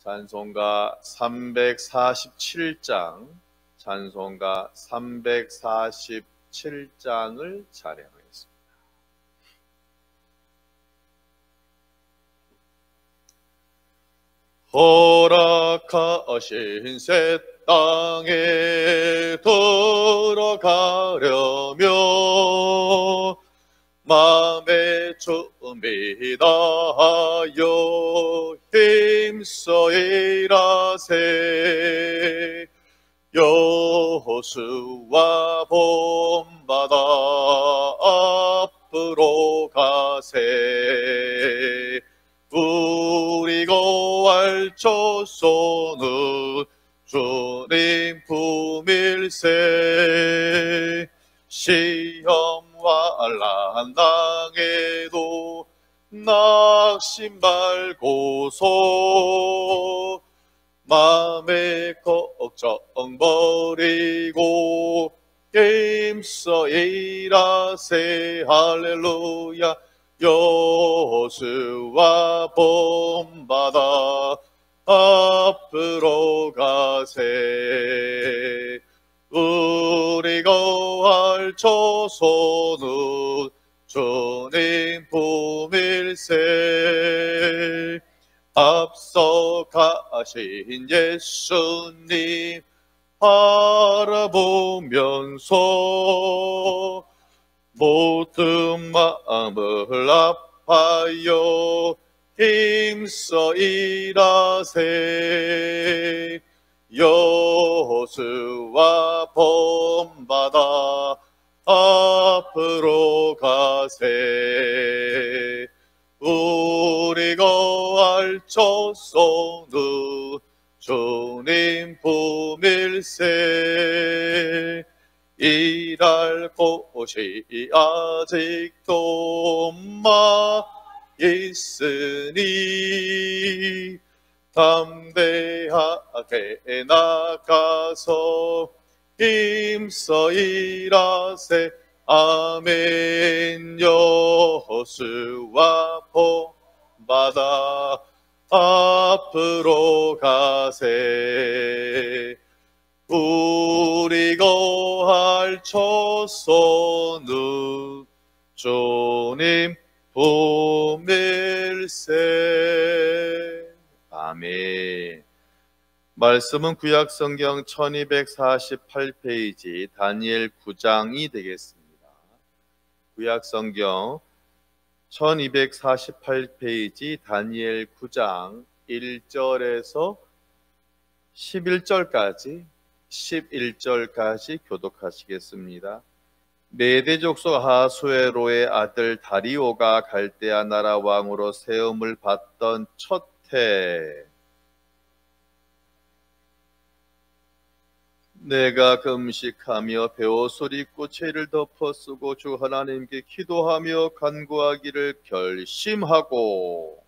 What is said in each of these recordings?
찬송가 347장, 찬송가 347장을 찬양하겠습니다. 허락하신 새 땅에 들어가려며 맘에 준비 다하여 힘써 일하세. 여호수아 본바다 앞으로 가세. 우리 거할 조소는 주님 품일세. 시험과 난란 당해도 낙심 말고서 맘의 걱정 버리고 힘써 일하세. 할렐루야. 여호수아 본바다 앞으로 가세. 우리 거할 조소는 주님 품일세. 앞서 가신 예수님 바라보면서 모든 마음을 아파요 힘써 일하세. 여호수아 본바다 앞으로 가세. 우리 거할 조소는 주님 품일세. 일할 곳이 아직도 있으니 담대하게 나가서 힘써 일하세. 아멘. 여호수아 본바다 앞으로 가세. 우리 거할 조소는 주님 품일세. 아멘. 말씀은 구약성경 1248페이지 다니엘 9장이 되겠습니다. 구약성경 1248페이지 다니엘 9장 1절에서 11절까지 교독하시겠습니다. 메대 족속 하수에로의 아들 다리오가 갈대아 나라 왕으로 세움을 받던 첫 해, 내가 금식하며 베옷을 입고 죄를 덮어 쓰고 주 하나님께 기도하며 간구하기를 결심하고,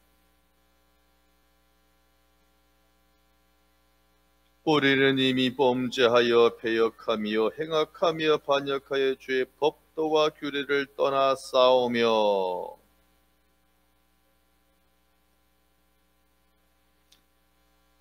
우리는 이미 범죄하여 배역하며 행악하며 반역하여 주의 법도와 규례를 떠나 싸우며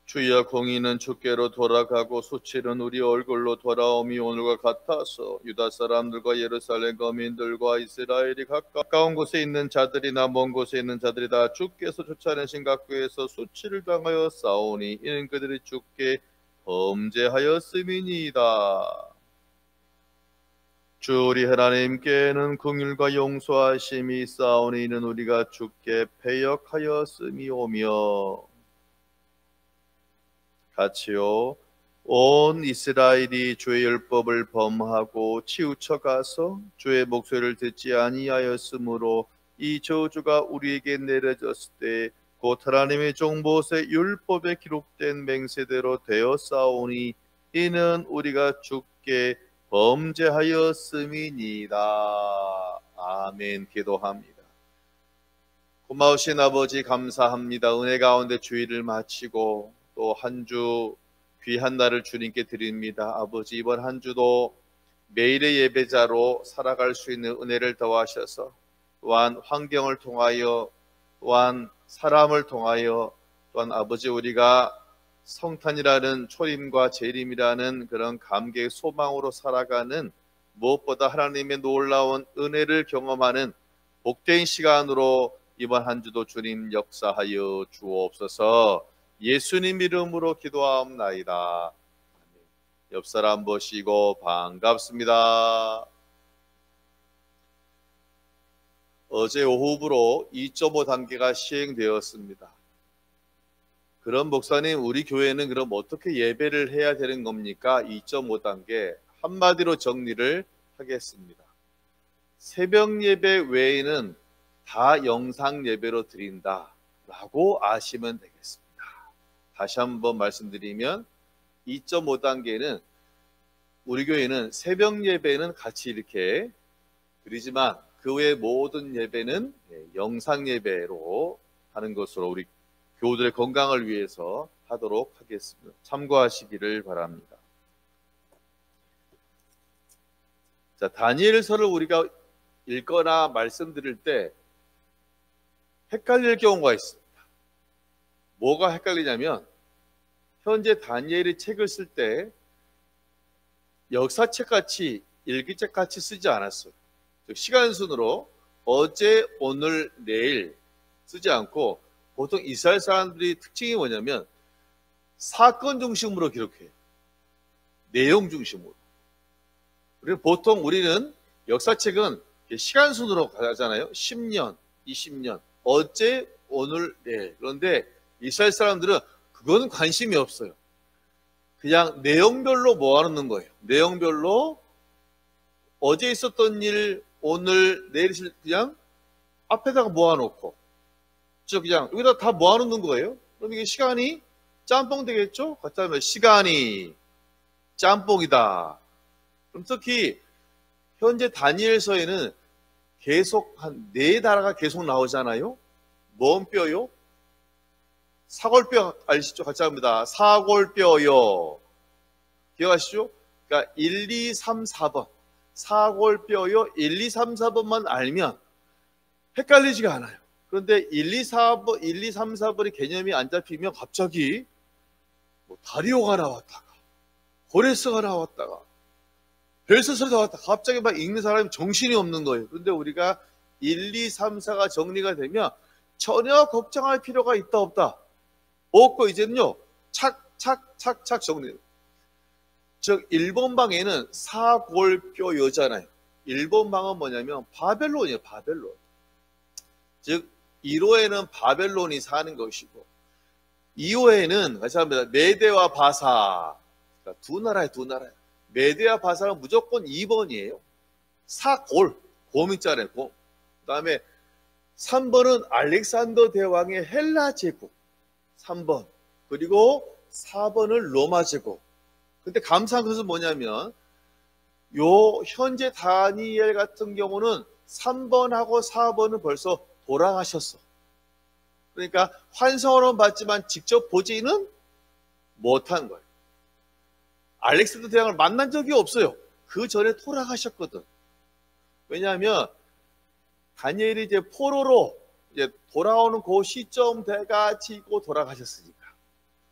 주여 공의는 주께로 돌아가고 수치는 우리 얼굴로 돌아옴이 오늘과 같아서 유다 사람들과 예루살렘 거민들과 이스라엘이 가까운 곳에 있는 자들이나 먼 곳에 있는 자들이 다 주께서 쫓아내신 각국에서 수치를 당하여 싸우니 이는 그들이 주께 범죄하였음이니이다. 주 우리 하나님께는 긍휼과 용서하심이 있사오니 이는 우리가 주께 패역하였음이오며. 같이요. 온 이스라엘이 주의 율법을 범하고 치우쳐 가서 주의 목소리를 듣지 아니하였으므로 이 저주가 우리에게 내려졌을 때 곧 하나님의 종 모세 율법에 기록된 맹세대로 되었사오니 이는 우리가 주께 범죄하였음이니이다. 아멘. 기도합니다. 고마우신 아버지 감사합니다. 은혜 가운데 주일을 마치고 또 한 주 귀한 날을 주님께 드립니다. 아버지, 이번 한 주도 매일의 예배자로 살아갈 수 있는 은혜를 더하셔서 또한 환경을 통하여 또한 사람을 통하여 또한 아버지 우리가 성탄이라는 초림과 재림이라는 그런 감개의 소망으로 살아가는, 무엇보다 하나님의 놀라운 은혜를 경험하는 복된 시간으로 이번 한 주도 주님 역사하여 주옵소서. 예수님 이름으로 기도하옵나이다. 옆 사람 보시고 반갑습니다. 어제 오후부로 2.5 단계가 시행되었습니다. 그럼 목사님, 우리 교회는 그럼 어떻게 예배를 해야 되는 겁니까? 2.5 단계 한마디로 정리를 하겠습니다. 새벽 예배 외에는 다 영상 예배로 드린다 라고 아시면 되겠습니다. 다시 한번 말씀드리면 2.5 단계는 우리 교회는 새벽 예배는 같이 이렇게 드리지만 그 외의 모든 예배는 영상 예배로 하는 것으로 우리 교우들의 건강을 위해서 하도록 하겠습니다. 참고하시기를 바랍니다. 자, 다니엘서를 우리가 읽거나 말씀드릴 때 헷갈릴 경우가 있습니다. 뭐가 헷갈리냐면, 현재 다니엘이 책을 쓸 때 역사책 같이, 일기책 같이 쓰지 않았어요. 즉 시간 순으로 어제, 오늘, 내일 쓰지 않고, 보통 이스라엘 사람들이 특징이 뭐냐면 사건 중심으로 기록해요. 내용 중심으로. 그리고 보통 우리는 역사책은 시간 순으로 가잖아요. 10년, 20년, 어제, 오늘, 내일. 그런데 이스라엘 사람들은 그거는 관심이 없어요. 그냥 내용별로 모아놓는 거예요. 내용별로 어제 있었던 일, 오늘, 내일 그냥 앞에다가 모아놓고, 그냥 여기다 다 모아놓는 거예요. 그럼 이게 시간이 짬뽕 되겠죠? 같이 하면 시간이 짬뽕이다. 그럼 특히 현재 다니엘서에는 계속 한 4단어가 계속 나오잖아요. 뭔 뼈요? 사골뼈 아시죠? 같이 합니다. 사골뼈요. 기억하시죠? 그러니까 1, 2, 3, 4번. 사골뼈요. 1, 2, 3, 4번만 알면 헷갈리지가 않아요. 그런데 1, 2, 4번, 1, 2, 3, 4번의 개념이 안 잡히면 갑자기 뭐 다리오가 나왔다가 고레스가 나왔다가 벨스서가 나왔다가 갑자기 막 읽는 사람이 정신이 없는 거예요. 그런데 우리가 1, 2, 3, 4가 정리가 되면 전혀 걱정할 필요가 있다 없다? 없고 이제는요 착착착착 정리해요. 즉 1번 방에는 사골뼈여잖아요. 1번 방은 뭐냐면 바벨론이에요. 바벨론. 즉 1호에는 바벨론이 사는 것이고 2호에는 같이 합니다. 메대와 바사. 그러니까 두 나라예요. 메대와 바사는 무조건 2번이에요. 사골, 고민자래. 그 다음에 3번은 알렉산더 대왕의 헬라 제국. 3번. 그리고 4번은 로마 제국. 근데 감사한 것은 뭐냐면 요 현재 다니엘 같은 경우는 3번하고 4번은 벌써 돌아가셨어. 그러니까 환상으로는 봤지만 직접 보지는 못한 거예요. 알렉산더 대왕을 만난 적이 없어요. 그 전에 돌아가셨거든. 왜냐하면 다니엘이 이제 포로로 이제 돌아오는 그 시점 돼가지고 돌아가셨으니까.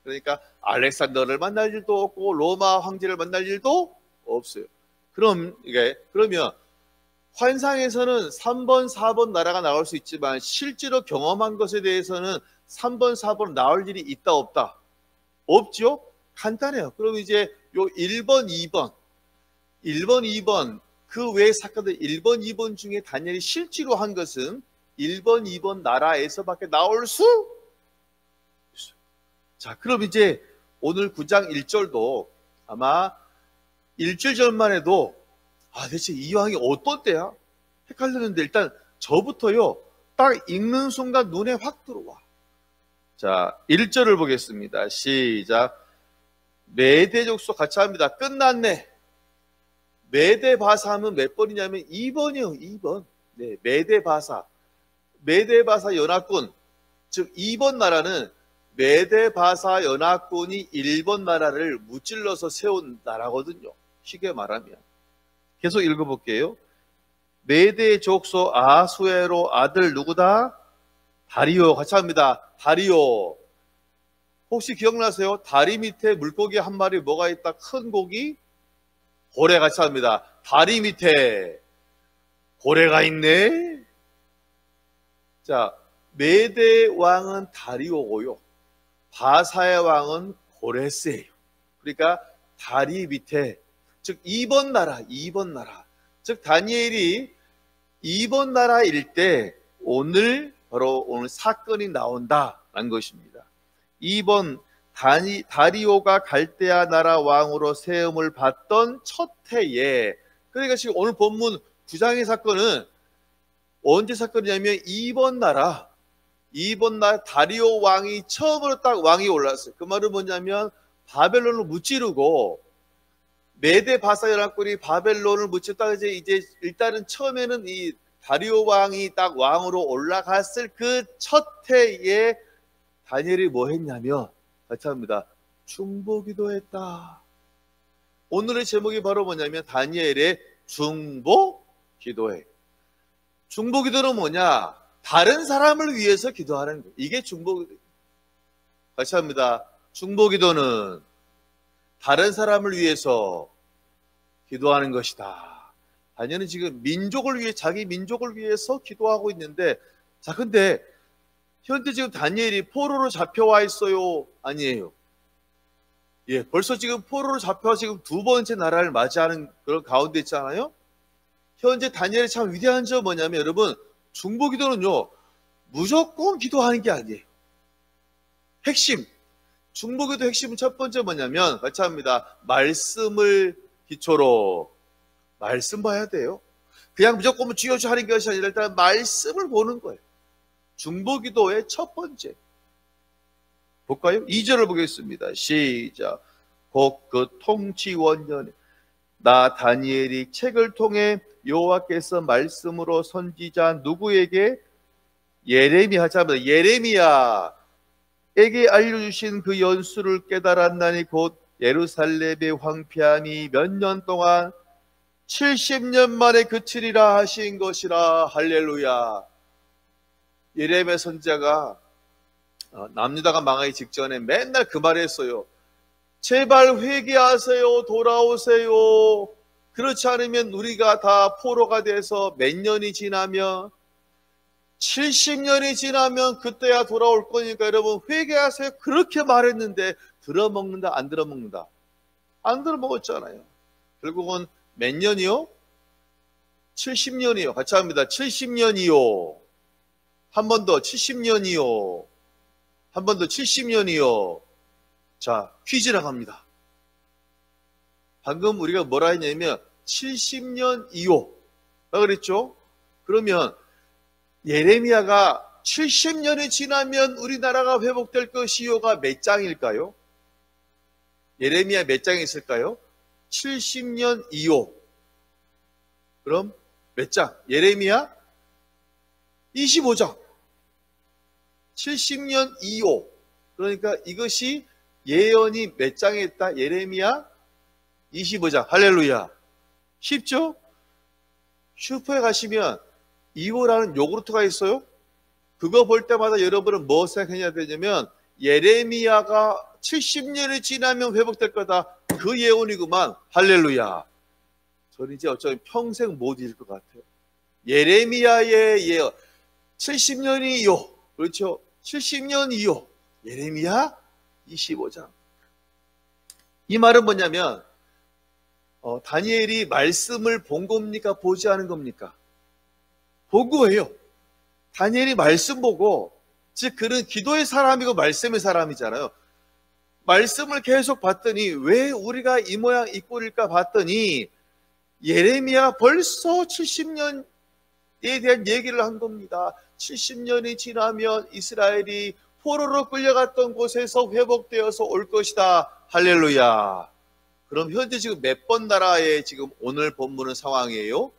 그러니까 알렉산더를 만날 일도 없고 로마 황제를 만날 일도 없어요. 그러면 환상에서는 3번, 4번 나라가 나올 수 있지만 실제로 경험한 것에 대해서는 3번, 4번 나올 일이 있다 없다? 없죠? 간단해요. 그럼 이제 요 1번, 2번 그 외의 사건들 1번, 2번 중에 다니엘이 실제로 한 것은 1번, 2번 나라에서밖에 나올 수 있어요. 자, 그럼 이제 오늘 9장 1절도 아마 일주일 전만 해도 대체 이 왕이 어떤 때야? 헷갈렸는데 일단 저부터요 딱 읽는 순간 눈에 확 들어와. 자, 1절을 보겠습니다. 시작. 메대 족속 같이 합니다. 끝났네. 메대 바사 하면 몇 번이냐면 2번이요. 2번. 네, 메대 바사. 메대 바사 연합군. 즉 2번 나라는 메대 바사 연합군이 1번 나라를 무찔러서 세운 나라거든요. 쉽게 말하면. 계속 읽어볼게요. 메대 족속 아수에로 아들 누구다? 다리오. 같이 합니다. 다리오. 혹시 기억나세요? 다리 밑에 물고기 한 마리 뭐가 있다? 큰 고기? 고래 같이 합니다. 다리 밑에 고래가 있네. 자, 메대 왕은 다리오고요. 바사의 왕은 고레스예요. 그러니까 다리 밑에, 즉 2번 나라, 2번 나라. 즉 다니엘이 2번 나라일 때 바로 오늘 사건이 나온다라는 것입니다. 2번 다리오가 갈대아 나라 왕으로 세움을 받던 첫 해에, 그러니까 지금 오늘 본문 9장의 사건은 언제 사건이냐면 2번 나라 다리오 왕이 처음으로 딱 왕이 올랐어요. 그 말은 뭐냐면 바벨론을 무찌르고 메대 바사 연합군이 바벨론을 무찌르다가 이제 일단은 처음에는 이 다리오 왕이 딱 왕으로 올라갔을 그 첫 해에 다니엘이 뭐 했냐면, 같이 합니다. 중보기도했다. 오늘의 제목이 바로 뭐냐면 다니엘의 중보기도회. 중보기도는 뭐냐? 다른 사람을 위해서 기도하는 거예요. 이게 중보기도. 같이 합니다. 중보기도는 다른 사람을 위해서 기도하는 것이다. 다니엘은 지금 자기 민족을 위해서 기도하고 있는데, 자, 근데 현재 지금 다니엘이 포로로 잡혀와 있어요? 아니에요. 예, 벌써 지금 포로로 잡혀와 지금 두 번째 나라를 맞이하는 그런 가운데 있잖아요. 현재 다니엘이 참 위대한 점 뭐냐면, 여러분, 중보기도는요 무조건 기도하는 게 아니에요. 핵심, 중보기도 핵심은 첫 번째 뭐냐면, 같이 합니다. 말씀을 기초로 말씀 봐야 돼요. 그냥 무조건 주여주 하는 것이 아니라 일단 말씀을 보는 거예요. 중보기도의 첫 번째. 볼까요? 2절을 보겠습니다. 시작. 곧 그 통치원년에 나 다니엘이 책을 통해 여호와께서 말씀으로 선지자 누구에게? 예레미야. 예레미야에게 알려주신 그 연수를 깨달았나니 곧 예루살렘의 황폐함이 몇 년 동안 70년 만에 그치리라 하신 것이라. 할렐루야. 예레미야 선지자가 남유다가 망하기 직전에 맨날 그 말을 했어요. 제발 회개하세요. 돌아오세요. 그렇지 않으면 우리가 다 포로가 돼서 몇 년이 지나면 70년이 지나면 그때야 돌아올 거니까 여러분 회개하세요. 그렇게 말했는데 들어먹는다 안 들어먹는다? 안 들어먹었잖아요. 결국은 몇 년이요? 70년이요. 같이 합니다. 70년이요. 한 번 더 70년이요. 한 번 더 70년이요. 자, 퀴즈 나갑니다. 방금 우리가 뭐라 했냐면 70년 이후 그랬죠? 그러면 예레미야가 70년이 지나면 우리나라가 회복될 것이요가 몇 장일까요? 예레미야 몇 장이 있을까요? 70년 이후. 그럼 몇 장? 예레미야 25장. 70년 이후. 그러니까 이것이 예언이 몇 장에 있다? 예레미야 25장. 할렐루야. 쉽죠? 슈퍼에 가시면 2호라는 요구르트가 있어요. 그거 볼 때마다 여러분은 뭐 생각해야 되냐면 예레미야가 70년이 지나면 회복될 거다. 그 예언이구만. 할렐루야. 저는 이제 어쩌면 평생 못 잊을 것 같아요. 예레미야의 예언. 70년이 이후. 그렇죠? 70년 이후. 예레미야 25장. 이 말은 뭐냐면 다니엘이 말씀을 본 겁니까? 보지 않은 겁니까? 본 거예요. 다니엘이 말씀 보고, 즉 그는 기도의 사람이고 말씀의 사람이잖아요. 말씀을 계속 봤더니 왜 우리가 이 모양 이 꼴일까 봤더니 예레미야가 벌써 70년에 대한 얘기를 한 겁니다. 70년이 지나면 이스라엘이 포로로 끌려갔던 곳에서 회복되어서 올 것이다. 할렐루야. 그럼 현재 지금 몇 번 나라의 지금 오늘 본문은 상황이에요?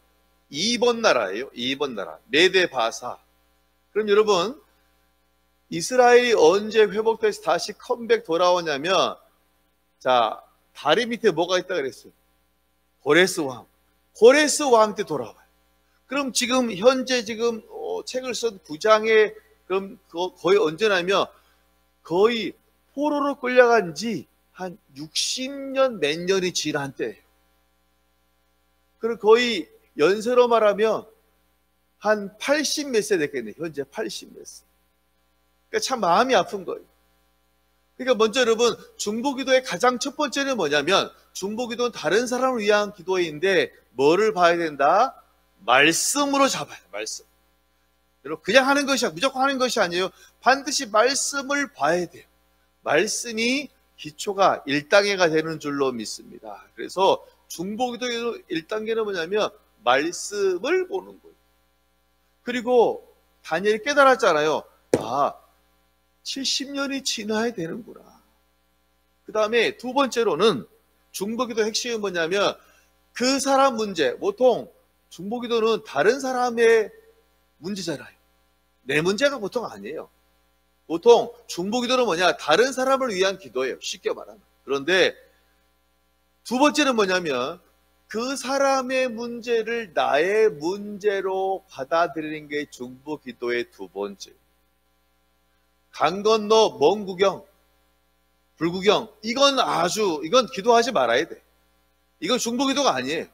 2번 나라예요. 2번 나라. 메대 바사. 그럼 여러분, 이스라엘이 언제 회복돼서 다시 컴백 돌아오냐면, 자, 다리 밑에 뭐가 있다 그랬어요? 고레스 왕. 고레스 왕 때 돌아와요. 그럼 지금 현재 지금 책을 쓴 9장에 그럼 거의 언제냐면 거의 포로로 끌려간 지 한 60년 몇 년이 지난 때예요. 그리고 거의 연세로 말하면 한 80 몇 세 됐겠네요. 현재 80 몇 세. 그러니까 참 마음이 아픈 거예요. 그러니까 먼저 여러분, 중보기도의 가장 첫 번째는 뭐냐면, 중보기도는 다른 사람을 위한 기도인데 뭐를 봐야 된다? 말씀으로 잡아야 돼요. 말씀. 여러분, 그냥 하는 것이 무조건 하는 것이 아니에요. 반드시 말씀을 봐야 돼요. 말씀이 기초가 1단계가 되는 줄로 믿습니다. 그래서 중보기도의 1단계는 뭐냐면 말씀을 보는 거예요. 그리고 다니엘이 깨달았잖아요. 아, 70년이 지나야 되는구나. 그 다음에 두 번째로는 중보기도 핵심은 뭐냐면 그 사람 문제, 보통 중보기도는 다른 사람의 문제잖아요. 내 문제가 보통 아니에요. 보통 중보기도는 뭐냐? 다른 사람을 위한 기도예요. 쉽게 말하면. 그런데 두 번째는 뭐냐면 그 사람의 문제를 나의 문제로 받아들이는 게 중보기도의 두 번째. 강 건너 먼 구경, 불구경, 이건 기도하지 말아야 돼. 이건 중보기도가 아니에요.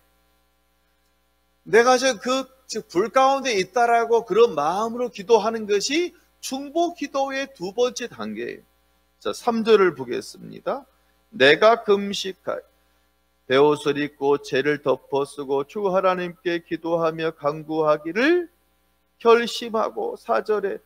내가 지금 불 가운데 있다라고 그런 마음으로 기도하는 것이 중보기도의 두 번째 단계예요. 자, 3절을 보겠습니다. 내가 금식하여 베옷을 입고 죄를 덮어 쓰고 주 하나님께 기도하며 간구하기를 결심하고 4절에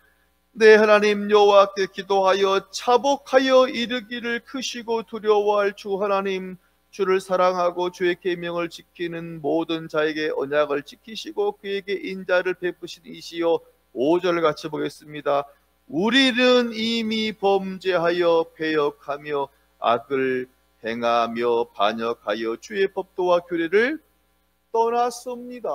내 하나님 여호와께 기도하여 차복하여 이르기를 크시고 두려워할 주 하나님 주를 사랑하고 주의 계명을 지키는 모든 자에게 언약을 지키시고 그에게 인자를 베푸신 이시여. 5절 같이 보겠습니다. 우리는 이미 범죄하여 패역하며 악을 행하며 반역하여 주의 법도와 규례를 떠났습니다.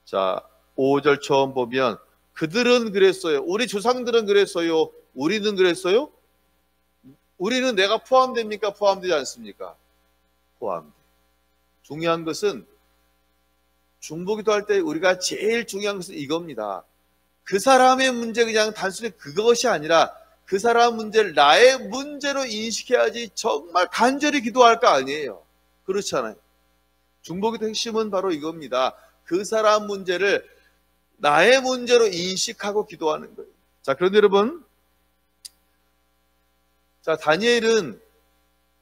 자, 5절 처음 보면 그들은 그랬어요. 우리 조상들은 그랬어요. 우리는 그랬어요? 우리는 내가 포함됩니까? 포함되지 않습니까? 포함돼. 중요한 것은 중보기도 할 때 우리가 제일 중요한 것은 이겁니다. 그 사람의 문제 그냥 단순히 그것이 아니라 그 사람 문제를 나의 문제로 인식해야지 정말 간절히 기도할 거 아니에요. 그렇잖아요. 중보기도 핵심은 바로 이겁니다. 그 사람 문제를 나의 문제로 인식하고 기도하는 거예요. 자, 그런데 여러분, 자, 다니엘은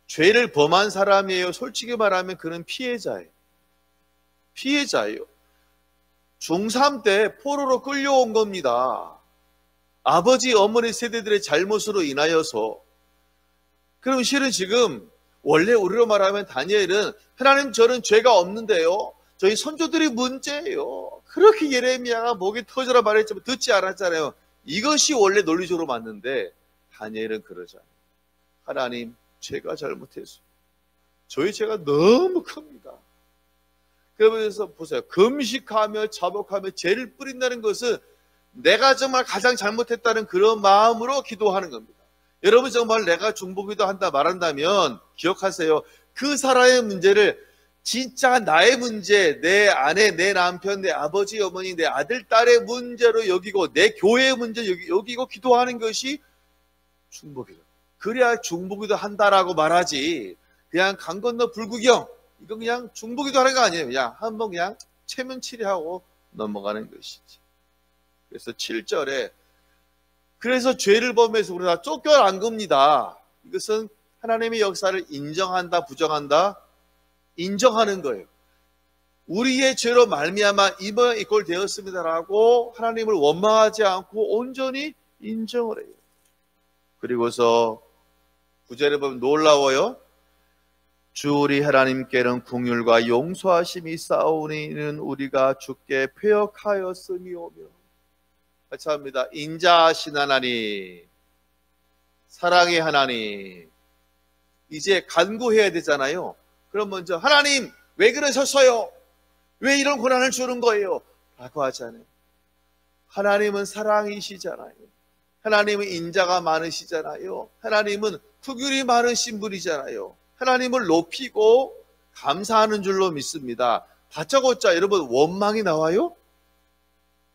죄를 범한 사람이에요. 솔직히 말하면 그는 피해자예요. 피해자예요. 중3 때 포로로 끌려온 겁니다. 아버지, 어머니 세대들의 잘못으로 인하여서. 그럼 실은 지금 원래 우리로 말하면 다니엘은 하나님 저는 죄가 없는데요. 저희 선조들이 문제예요. 그렇게 예레미야가 목이 터져라 말했지만 듣지 않았잖아요. 이것이 원래 논리적으로 맞는데 다니엘은 그러잖아요. 하나님, 제가 잘못했어. 저희 죄가 너무 큽니다. 그러면서 보세요. 금식하며 자복하며 죄를 뿌린다는 것은 내가 정말 가장 잘못했다는 그런 마음으로 기도하는 겁니다. 여러분 정말 내가 중보기도 한다 말한다면 기억하세요. 그 사람의 문제를 진짜 나의 문제, 내 아내, 내 남편, 내 아버지, 어머니, 내 아들, 딸의 문제로 여기고 내 교회의 문제 여기고 기도하는 것이 중보기도. 그래야 중보기도 한다라고 말하지. 그냥 강 건너 불구경, 이거 그냥 중보기도 하는 거 아니에요. 그냥 한번 그냥 체면치레하고 넘어가는 것이지. 그래서 7절에 그래서 죄를 범해서 우리가 쫓겨난 겁니다. 이것은 하나님의 역사를 인정한다, 부정한다? 인정하는 거예요. 우리의 죄로 말미암아 이 모양 이 꼴 되었습니다라고 하나님을 원망하지 않고 온전히 인정을 해요. 그리고서 9절에 보면 놀라워요. 주 우리 하나님께는 긍휼과 용서하심이 있사오니 이는 우리가 주께 패역하였음이오며. 같이 합니다. 인자하신 하나님, 사랑의 하나님. 이제 간구해야 되잖아요. 그럼 먼저 하나님 왜 그러셨어요? 왜 이런 고난을 주는 거예요? 라고 하잖아요. 하나님은 사랑이시잖아요. 하나님은 인자가 많으시잖아요. 하나님은 긍휼이 많으신 분이잖아요. 하나님을 높이고 감사하는 줄로 믿습니다. 다짜고짜 여러분 원망이 나와요?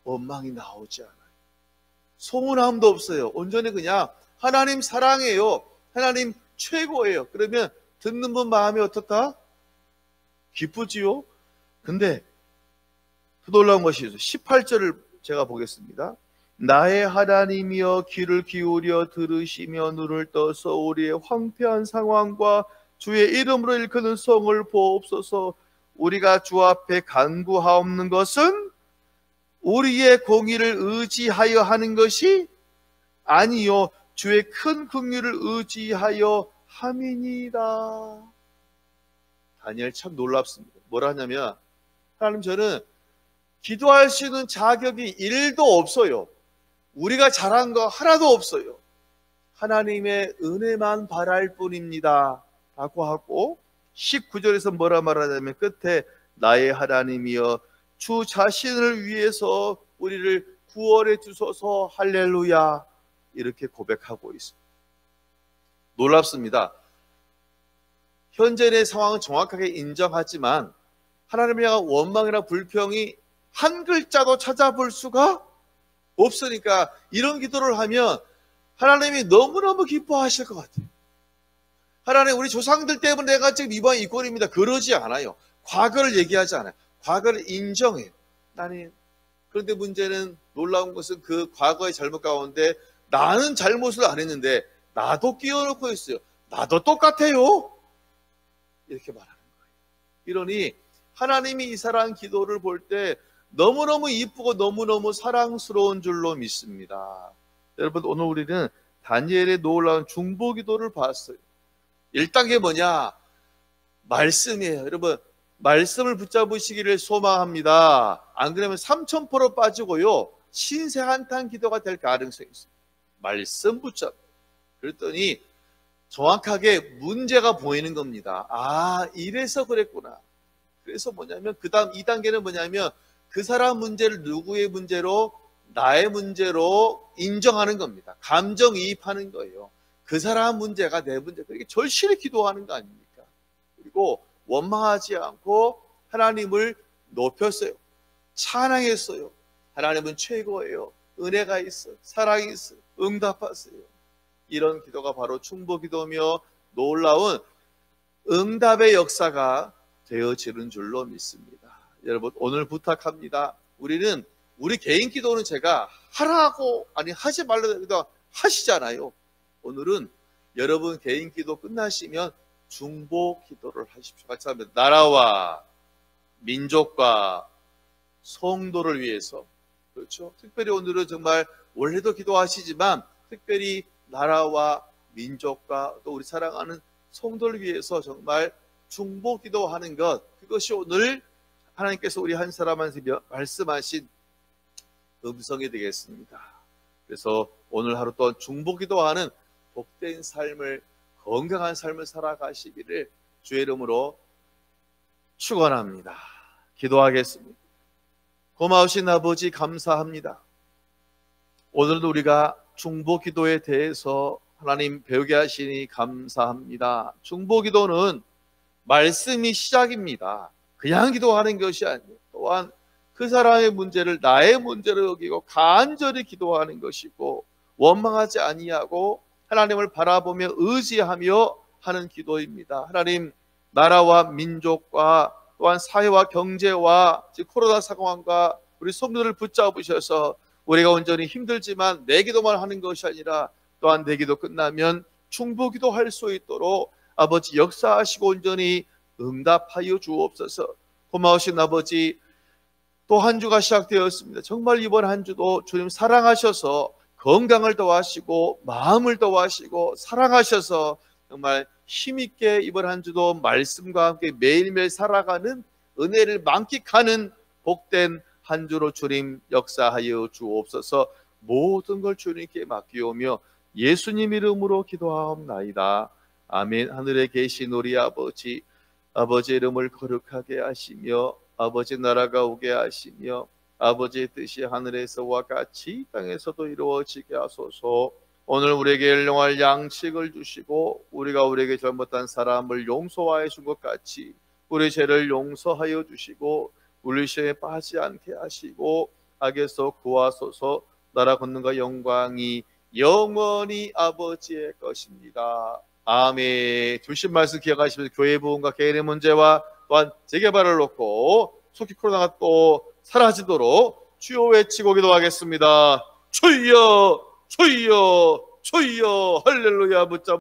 원망이 나오지 않아요. 소문함도 없어요. 온전히 그냥 하나님 사랑해요. 하나님 최고예요. 그러면 듣는 분 마음이 어떨까? 기쁘지요? 근데 더 놀라운 것이 18절을 제가 보겠습니다. 나의 하나님이여 귀를 기울여 들으시며 눈을 떠서 우리의 황폐한 상황과 주의 이름으로 일컫는 성을 보옵소서. 우리가 주 앞에 간구하옵는 것은 우리의 공의를 의지하여 하는 것이 아니요 주의 큰 긍휼을 의지하여 함이니이다. 다니엘 참 놀랍습니다. 뭐라 하냐면 하나님 저는 기도할 수 있는 자격이 1도 없어요. 우리가 잘한 거 하나도 없어요. 하나님의 은혜만 바랄 뿐입니다 라고 하고 19절에서 뭐라 말하냐면 끝에 나의 하나님이여 주 자신을 위해서 우리를 구원해 주소서 할렐루야 이렇게 고백하고 있습니다. 놀랍습니다. 현재 내 상황은 정확하게 인정하지만 하나님을 향한 원망이나 불평이 한 글자도 찾아볼 수가 없으니까 이런 기도를 하면 하나님이 너무너무 기뻐하실 것 같아요. 하나님 우리 조상들 때문에 내가 지금 이방 이 꼴입니다. 그러지 않아요. 과거를 얘기하지 않아요. 과거를 인정해요. 하나님 그런데 문제는 놀라운 것은 그 과거의 잘못 가운데 나는 잘못을 안 했는데 나도 끼워놓고 있어요. 나도 똑같아요. 이렇게 말하는 거예요. 이러니 하나님이 이 사람 기도를 볼 때 너무너무 이쁘고 너무너무 사랑스러운 줄로 믿습니다. 여러분 오늘 우리는 다니엘의 놀라운 중보 기도를 봤어요. 1단계 뭐냐? 말씀이에요. 여러분 말씀을 붙잡으시기를 소망합니다. 안 그러면 3000% 빠지고요 신세 한탄 기도가 될 가능성이 있어요. 말씀 붙잡. 그랬더니 정확하게 문제가 보이는 겁니다. 아 이래서 그랬구나. 그래서 뭐냐면 그 다음 2단계는 뭐냐면 그 사람 문제를 누구의 문제로? 나의 문제로 인정하는 겁니다. 감정이입하는 거예요. 그 사람 문제가 내 문제. 그렇게 절실히 기도하는 거 아닙니까? 그리고 원망하지 않고 하나님을 높였어요. 찬양했어요. 하나님은 최고예요. 은혜가 있어요. 사랑이 있어요. 응답하세요. 이런 기도가 바로 중보 기도며 놀라운 응답의 역사가 되어지는 줄로 믿습니다. 여러분 오늘 부탁합니다. 우리는 우리 개인 기도는 제가 하라고 아니 하지 말라고 해도 하시잖아요. 오늘은 여러분 개인 기도 끝나시면 중보 기도를 하십시오. 같이 하면 나라와 민족과 성도를 위해서 그렇죠. 특별히 오늘은 정말 원래도 기도하시지만 특별히 나라와 민족과 또 우리 사랑하는 성도를 위해서 정말 중보 기도하는 것 그것이 오늘 하나님께서 우리 한 사람한테 말씀하신 음성이 되겠습니다. 그래서 오늘 하루 또한 중보 기도하는 복된 삶을 건강한 삶을 살아가시기를 주의 이름으로 축원합니다. 기도하겠습니다. 고마우신 아버지 감사합니다. 오늘도 우리가 중보 기도에 대해서 하나님 배우게 하시니 감사합니다. 중보 기도는 말씀이 시작입니다. 그냥 기도하는 것이 아니에요. 또한 그 사람의 문제를 나의 문제로 여기고 간절히 기도하는 것이고 원망하지 아니하고 하나님을 바라보며 의지하며 하는 기도입니다. 하나님 나라와 민족과 또한 사회와 경제와 코로나 상황과 우리 성도들을 붙잡으셔서 우리가 온전히 힘들지만 내 기도만 하는 것이 아니라 또한 내 기도 끝나면 중보 기도할 수 있도록 아버지 역사하시고 온전히 응답하여 주옵소서. 고마우신 아버지 또 한 주가 시작되었습니다. 정말 이번 한 주도 주님 사랑하셔서 건강을 더하시고 마음을 더하시고 사랑하셔서 정말 힘있게 이번 한 주도 말씀과 함께 매일매일 살아가는 은혜를 만끽하는 복된 한 주로 주님 역사하여 주옵소서. 모든 걸 주님께 맡기오며 예수님 이름으로 기도하옵나이다. 아멘. 하늘에 계신 우리 아버지, 아버지 이름을 거룩하게 하시며 아버지 나라가 오게 하시며 아버지의 뜻이 하늘에서와 같이 땅에서도 이루어지게 하소서. 오늘 우리에게 일용할 양식을 주시고 우리가 우리에게 잘못한 사람을 용서하여 준 것 같이 우리 죄를 용서하여 주시고 우리 시험에 빠지지 않게 하시고 악에서 구하소서. 나라 권능과 영광이 영원히 아버지의 것입니다. 아멘. 주신 말씀 기억하시면서 교회 부흥과 개인의 문제와 또한 재개발을 놓고 속히 코로나가 또 사라지도록 주여 외치고 기도하겠습니다. 주여 주여 주여 할렐루야. 붙잡